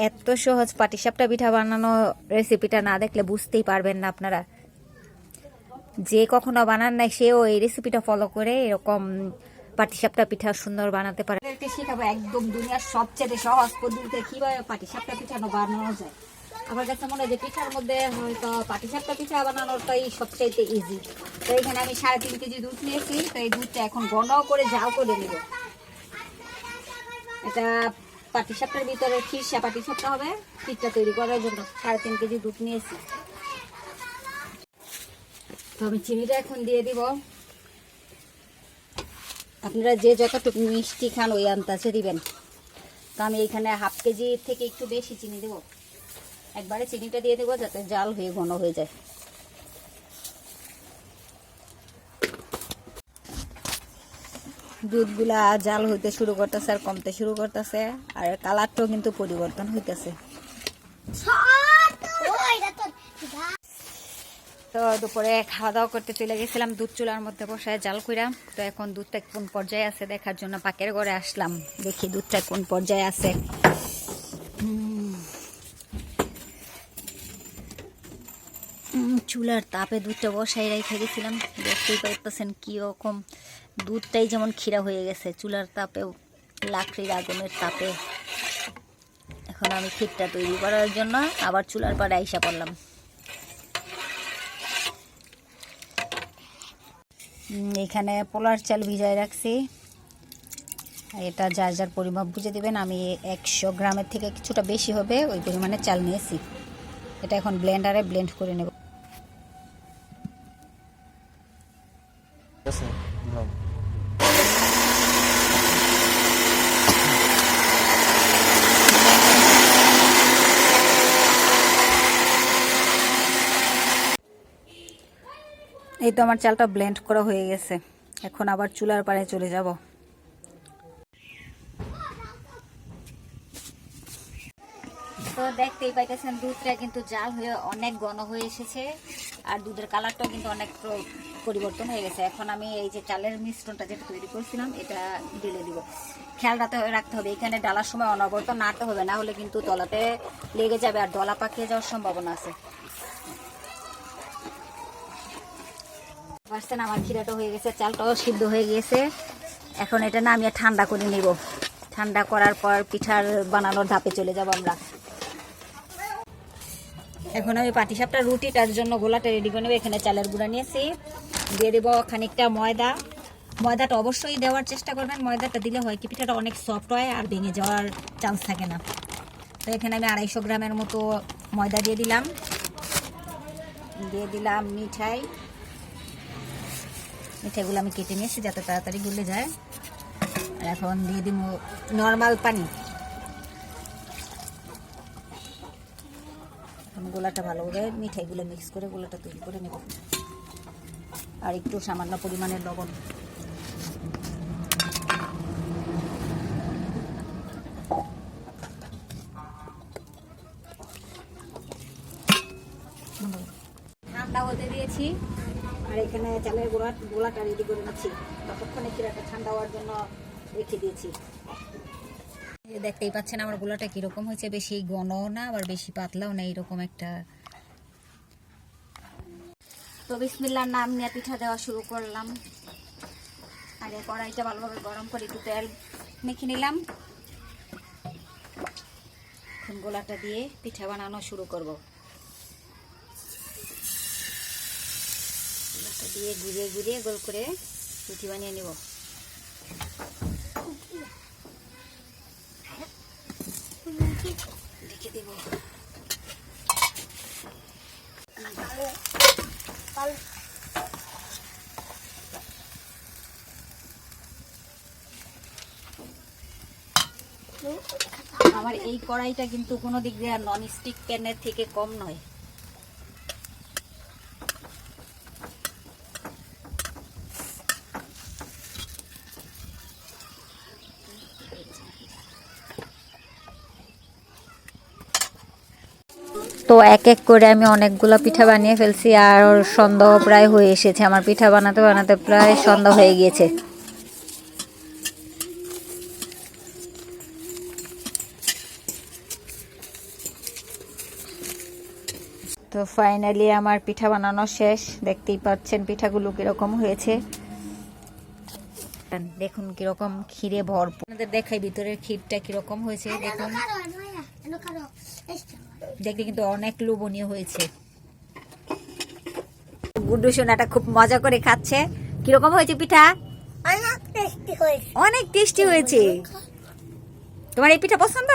এত সহজ পাটিসাপটা পিঠা বানানো রেসিপিটা না দেখলে বুঝতেই পারবেন না আপনারা। যে কখনো বানান নাই সেও এই রেসিপিটা ফলো করে এরকম পাটিসাপটা পিঠা সুন্দর বানাতে পারে। শিখাবো একদম দুনিয়ার সবচেয়ে সহজ পদ্ধতিতে কিভাবে পাটিসাপটা পিঠা বানানো যায়। আমার কাছে মনে হয় যে পিঠার মধ্যে হয়তো পাটিসাপটা পিঠা বানানোটাই সবচেয়ে ইজি। তো এখানে আমি 3.5 কেজি দুধ নিয়েছি। তো এই দুধটা এখন ঘন করে জাল করে নেব। এটা পাটিসাপটার ভিতরে খিরসা পাটিসাপটা হবে, পিঠটা তৈরি করার জন্য 3.5 কেজি দুধ নিয়েছি। তো আমি চিনিটা এখন দিয়ে দিব। আপনারা যে যতটুকু মিষ্টি খান ওই আন্দাজে দিবেন। তো আমি এখানে 1/2 কেজি থেকে একটু বেশি চিনি দেব। একবারে চিনিটা দিয়ে দেবো যাতে জাল হয়ে ঘন হয়ে যায়। দুধগুলা জাল হইতে শুরু করতেছে আর কমতে শুরু করতেছে, আর কালারটাও কিন্তু পরিবর্তন হইতেছে। তো দুপুরে খাওয়া দাওয়া করতে চলে গেছিলাম, দুধ চুলার মধ্যে বসায় জাল কইরা। তো এখন দুধটা কোন পর্যায়ে আছে দেখার জন্য পাকের ঘরে আসলাম, দেখি দুধটা কোন পর্যায়ে আছে। চুলার তাপে দুধটা বসাই রেখে গেছিলাম, দেখতেই পাইতেছেন কিরকম দুধটাই যেমন ক্ষীরা হয়ে গেছে চুলার তাপেও, লাকড়ির আগুনের তাপে। এখন আমি ক্ষীরটা তৈরি করার জন্য আবার চুলার পাড়ে আইসা পড়লাম। এখানে পোলার চাল ভিজায় রাখছি, এটা যার যার পরিমাপ বুঝে দিবেন। আমি 100 গ্রামের থেকে কিছুটা বেশি হবে ওই পরিমাণে চাল নিয়েছি। এটা এখন ব্লেন্ডারে ব্লেন্ড করে নেব। এই তো আমার চালটা ব্লেন্ড করা হয়ে গেছে, এখন আবার চুলার পাড়ে চলে যাব। তো দেখতেই পাইতেছেন দুধটা কিন্তু জাল হয়ে অনেক ঘন হয়ে এসেছে, আর দুধের কালারটাও কিন্তু অনেক পরিবর্তন হয়ে গেছে। এখন আমি এই যে চালের মিশ্রণটা যেটা তৈরি করছিলাম এটা ঢেলে দিব। খেয়াল রাখতে হবে এখানে ডালার সময় অনবরত নাড়তে হবে, না হলে কিন্তু তলাতে লেগে যাবে আর দলা পাকিয়ে যাওয়ার সম্ভাবনা আছে। পারছেন আমার ক্ষীরাটা হয়ে গেছে, চালটাও সিদ্ধ হয়ে গেছে। এখন এটা না আমি ঠান্ডা করে নিব। ঠান্ডা করার পর পিঠার বানানোর ধাপে চলে যাব আমরা। এখন আমি পাটিসাপটা রুটিটার জন্য গোলাটা রেডি করে নেব। এখানে চালের গুঁড়া নিয়েছি, দিয়ে দেবো খানিকটা ময়দা। ময়দাটা অবশ্যই দেওয়ার চেষ্টা করবেন, ময়দাটা দিলে হয় কি পিঠাটা অনেক সফট হয় আর ভেঙে যাওয়ার চান্স থাকে না। তো এখানে আমি 250 গ্রামের মতো ময়দা দিয়ে দিলাম। মিঠাইগুলো আমি কেটে নিয়েছি যাতে তাড়াতাড়ি গুলে যায়। আর এখন দিয়ে দিব নর্মাল পানি। গোলাটা ভালোভাবে মিঠাইগুলো মিক্স করে গোলাটা তৈরি করে নেব, আর একটু সামান্য পরিমাণের লবণ। ঠান্ডা হতে দিয়েছি, আর এখানে চালের গোলাটা রেডি করে নিচ্ছি। ততক্ষণে ক্ষীরাটা ঠান্ডা হওয়ার জন্য রেখে দিয়েছি। দেখতেই পাচ্ছেন আমার গোলাটা কিরকম হয়েছে, বেশি ঘনও না আবার বেশি পাতলাও না, এইরকম একটা। তো বিসমিল্লাহর নাম নিয়ে পিঠা দেওয়া শুরু করলাম। আগে কড়াইটা ভালোভাবে গরম করে একটু তেল মেখে নিলাম। এখন গোলাটা দিয়ে পিঠা বানানো শুরু করব। গোলাটা দিয়ে ঘুরিয়ে ঘুরিয়ে গোল করে রুটি বানিয়ে নিব। রেখে দেব। আমার এই কড়াইটা কিন্তু কোনো দিক দিয়ে নন স্টিক প্যানের থেকে কম নয়। তো এক এক করে আমি অনেকগুলো পিঠা বানিয়ে ফেলছি, আর সন্ধ্যা প্রায় হয়ে এসেছে। আমার পিঠা বানাতে বানাতে প্রায় সন্ধ্যা হয়ে গিয়েছে। তো ফাইনালি আমার পিঠা বানানো শেষ, দেখতেই পাচ্ছেন পিঠাগুলো কিরকম হয়েছে। দেখুন কিরকম ক্ষীরে ভরপুর, আপনাদের দেখাই ভিতরের ক্ষীরটা কিরকম হয়েছে। দেখুন দেখতে কিন্তু অনেক লোভনীয় হয়েছে। গুড্ডু সোনাটা খুব মজা করে খাচ্ছে। কিরকম হয়েছে পিঠা? অনেক টেস্টি হয়েছে। তোমার এই পিঠা পছন্দ?